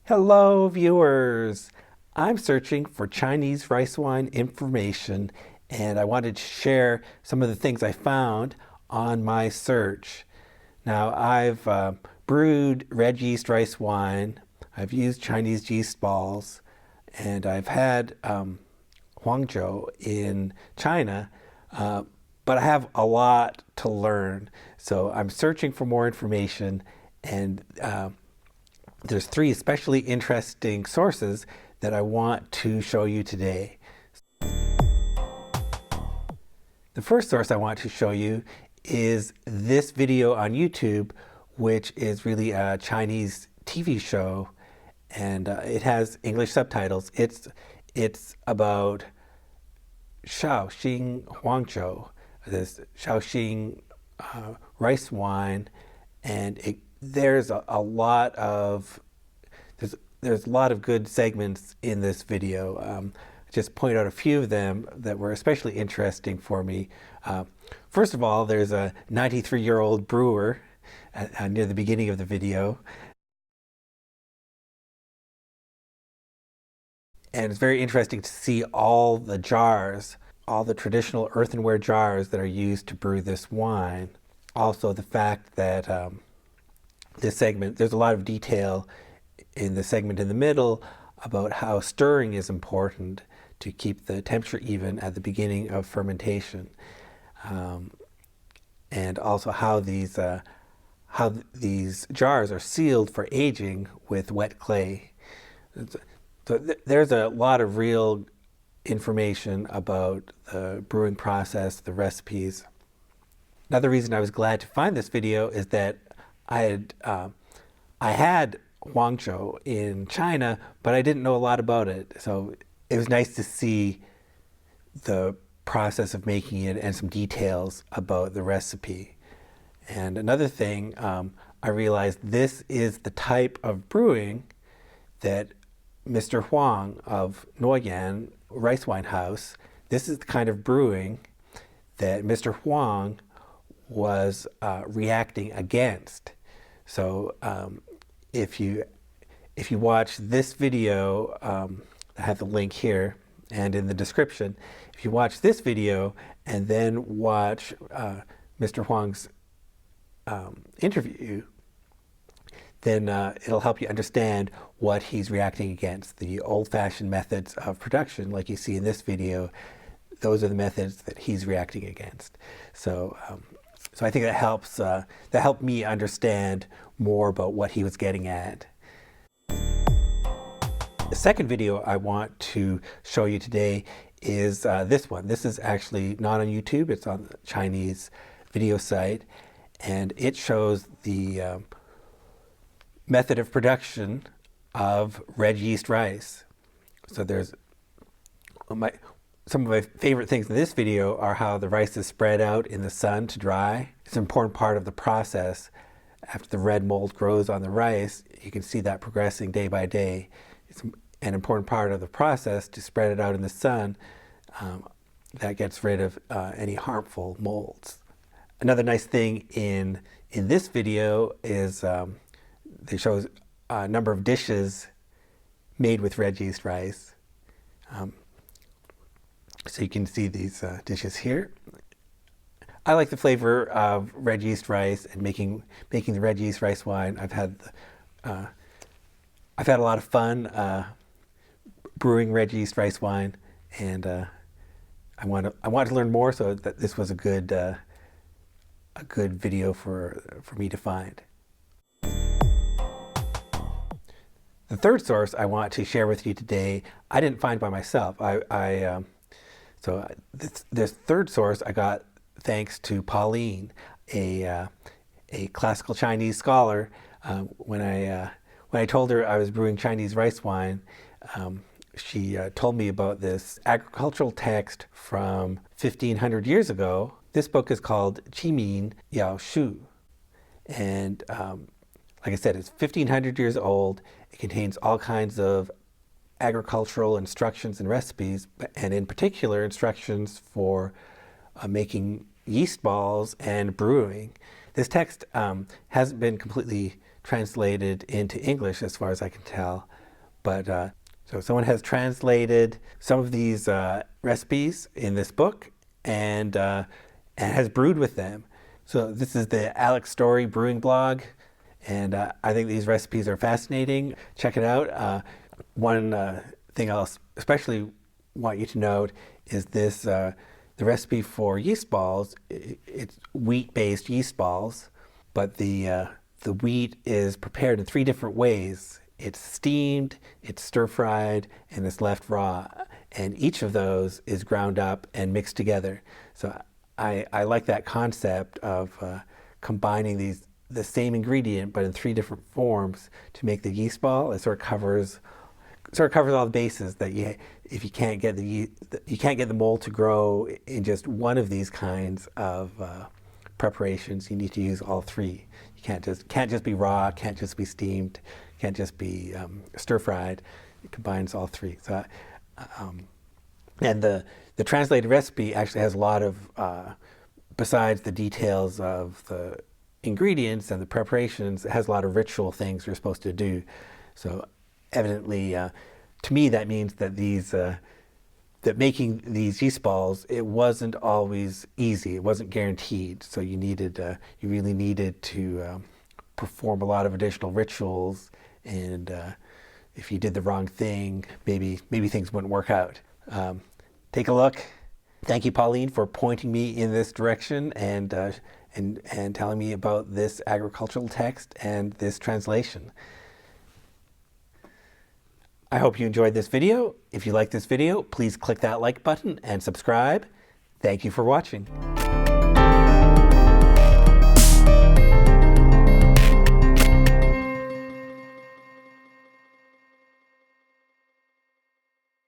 Hello, viewers. I'm searching for Chinese rice wine information, and I wanted to share some of the things I found on my search. Now, I've brewed red yeast rice wine, I've used Chinese yeast balls, and I've had Huangjiu in China, but I have a lot to learn. So I'm searching for more information, and there's three especially interesting sources that I want to show you today. The first source I want to show you is this video on YouTube, which is really a Chinese TV show, and it has English subtitles. It's about Shaoxing Huangjiu, this Shaoxing rice wine, and there's a lot of good segments in this video. Just point out a few of them that were especially interesting for me. First of all, there's a 93-year-old brewer near the beginning of the video. And it's very interesting to see all the jars, all the traditional earthenware jars that are used to brew this wine. Also, the fact that this segment, there's a lot of detail in the segment in the middle about how stirring is important to keep the temperature even at the beginning of fermentation, and also how these jars are sealed for aging with wet clay. So there's a lot of real information about the brewing process, the recipes. Another reason I was glad to find this video is that I had Huangjiu in China, but I didn't know a lot about it. So it was nice to see the process of making it and some details about the recipe. And another thing, I realized this is the type of brewing that Mr. Huang of Nuoyan Rice Wine House, this is the kind of brewing that Mr. Huang was reacting against. So if you watch this video, I have the link here and in the description. If you watch this video and then watch Mr. Huang's interview, then it'll help you understand what he's reacting against. The old-fashioned methods of production, like you see in this video, those are the methods that he's reacting against. So I think that helped me understand more about what he was getting at. The second video I want to show you today is this one. This is actually not on YouTube, it's on the Chinese video site, and it shows the method of production of red yeast rice. So there's some of my favorite things in this video are how the rice is spread out in the sun to dry. It's an important part of the process. After the red mold grows on the rice, you can see that progressing day by day. It's an important part of the process to spread it out in the sun. That gets rid of any harmful molds. Another nice thing in this video is they show a number of dishes made with red yeast rice. So you can see these dishes here. I like the flavor of red yeast rice and making the red yeast rice wine. I've had a lot of fun brewing red yeast rice wine, and I want to learn more. So that this was a good video for me to find. The third source I want to share with you today, I didn't find by myself. So this third source I got thanks to Pauline, a classical Chinese scholar. When I told her I was brewing Chinese rice wine, she told me about this agricultural text from 1500 years ago. This book is called Qimin Yaoshu, and like I said, it's 1500 years old. It contains all kinds of agricultural instructions and recipes, and in particular instructions for making yeast balls and brewing. This text hasn't been completely translated into English as far as I can tell, But so someone has translated some of these recipes in this book and has brewed with them. So this is the Alec Story brewing blog, and I think these recipes are fascinating. Check it out. One thing I'll especially want you to note is this, the recipe for yeast balls. It's wheat-based yeast balls, but the wheat is prepared in 3 different ways. It's steamed, it's stir-fried, and it's left raw. And each of those is ground up and mixed together. So I like that concept of combining the same ingredient but in 3 different forms to make the yeast ball. It sort of covers all the bases that if you can't get the mold to grow in just one of these kinds of preparations, you need to use all 3. You can't just be raw, can't just be steamed, can't just be stir-fried. It combines all 3. So, and the translated recipe actually has a lot of, besides the details of the ingredients and the preparations, it has a lot of ritual things you're supposed to do. So evidently, to me, that means that that making these yeast balls, it wasn't always easy. It wasn't guaranteed. So you really needed to perform a lot of additional rituals. And if you did the wrong thing, maybe things wouldn't work out. Take a look. Thank you, Pauline, for pointing me in this direction and telling me about this agricultural text and this translation. I hope you enjoyed this video. If you like this video, please click that like button and subscribe. Thank you for watching.